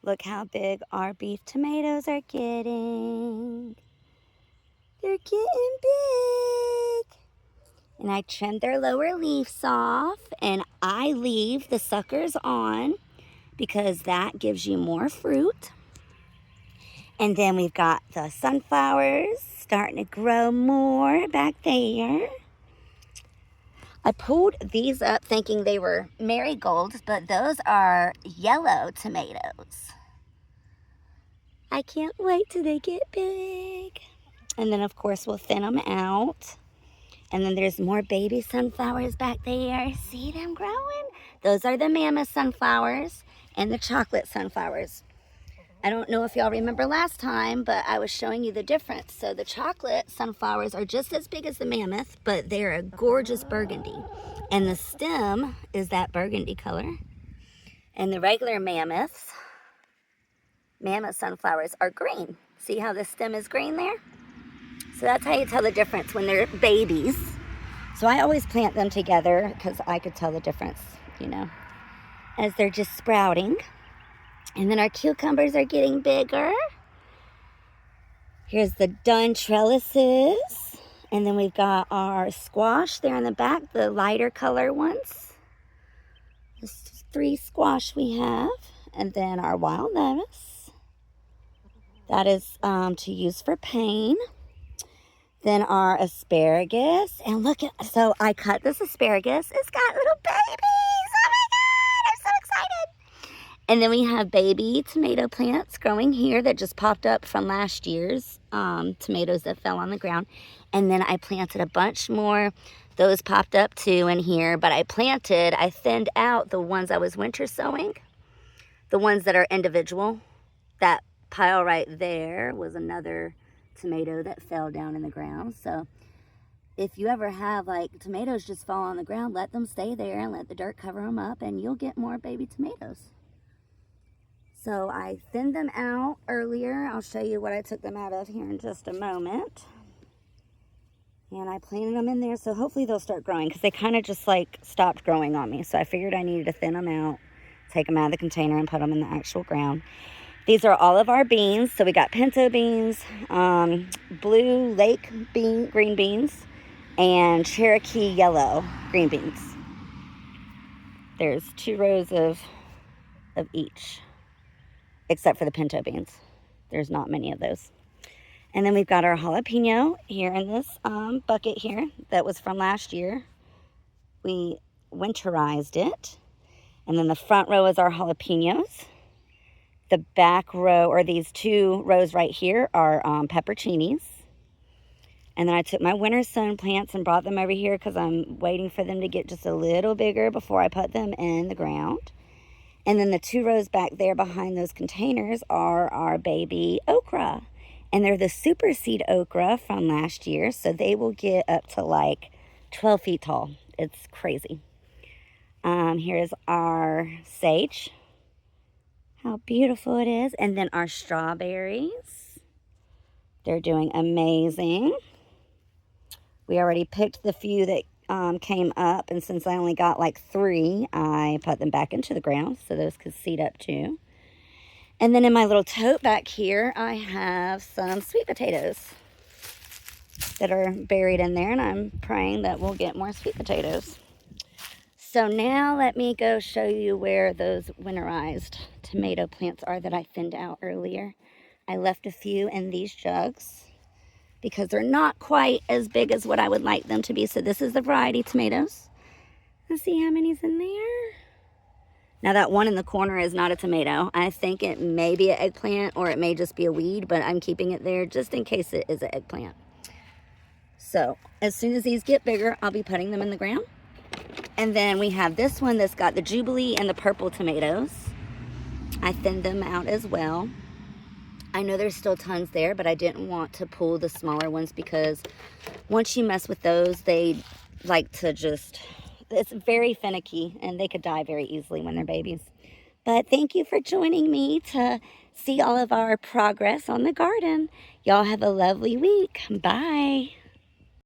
Look how big our beef tomatoes are getting. They're getting big. And I trimmed their lower leaves off, and I leave the suckers on because that gives you more fruit. And then we've got the sunflowers starting to grow more back there. I pulled these up thinking they were marigolds, but those are yellow tomatoes. I can't wait till they get big. And then, of course, we'll thin them out. And then there's more baby sunflowers back there. See them growing? Those are the mammoth sunflowers and the chocolate sunflowers. I don't know if y'all remember last time, but I was showing you the difference. So the chocolate sunflowers are just as big as the mammoth, but they're a gorgeous burgundy. And the stem is that burgundy color. And the regular mammoth sunflowers are green. See how the stem is green there? So that's how you tell the difference when they're babies. So I always plant them together because I could tell the difference, you know, as they're just sprouting. And then our cucumbers are getting bigger. Here's the done trellises. And then we've got our squash there in the back, the lighter color ones. Just 3 squash we have. And then our wild lettuce. That is to use for pain. Then our asparagus. And look at, so I cut this asparagus. It's got little babies. Oh my God, I'm so excited. And then we have baby tomato plants growing here that just popped up from last year's tomatoes that fell on the ground. And then I planted a bunch more. Those popped up too in here. But I thinned out the ones I was winter sowing. The ones that are individual. That pile right there was another tomato that fell down in the ground. So if you ever have like tomatoes just fall on the ground, let them stay there and let the dirt cover them up and you'll get more baby tomatoes. So I thinned them out earlier. I'll show you what I took them out of here in just a moment. And I planted them in there, so hopefully they'll start growing because they kind of just like stopped growing on me. So I figured I needed to thin them out, take them out of the container and put them in the actual ground. These are all of our beans. So we got pinto beans, blue lake green beans, and Cherokee yellow green beans. There's 2 rows of each, except for the pinto beans. There's not many of those. And then we've got our jalapeno here in this bucket here that was from last year. We winterized it. And then the front row is our jalapenos. The back row, or these 2 rows right here, are pepperoncinis. And then I took my winter sown plants and brought them over here because I'm waiting for them to get just a little bigger before I put them in the ground. And then the 2 rows back there behind those containers are our baby okra. And they're the super seed okra from last year, so they will get up to like 12 feet tall. It's crazy. Here's our sage. How beautiful it is. And then our strawberries. They're doing amazing. We already picked the few that came up, and since I only got like 3, I put them back into the ground so those could seed up too. And then in my little tote back here, I have some sweet potatoes that are buried in there, and I'm praying that we'll get more sweet potatoes. So now let me go show you where those winterized tomato plants are that I thinned out earlier. I left a few in these jugs because they're not quite as big as what I would like them to be. So this is the variety tomatoes. Let's see how many's in there. Now that one in the corner is not a tomato. I think it may be an eggplant or it may just be a weed, but I'm keeping it there just in case it is an eggplant. So as soon as these get bigger, I'll be putting them in the ground. And then we have this one that's got the Jubilee and the purple tomatoes. I thinned them out as well. I know there's still tons there, but I didn't want to pull the smaller ones because once you mess with those, they like to just, it's very finicky and they could die very easily when they're babies. But thank you for joining me to see all of our progress on the garden. Y'all have a lovely week. Bye.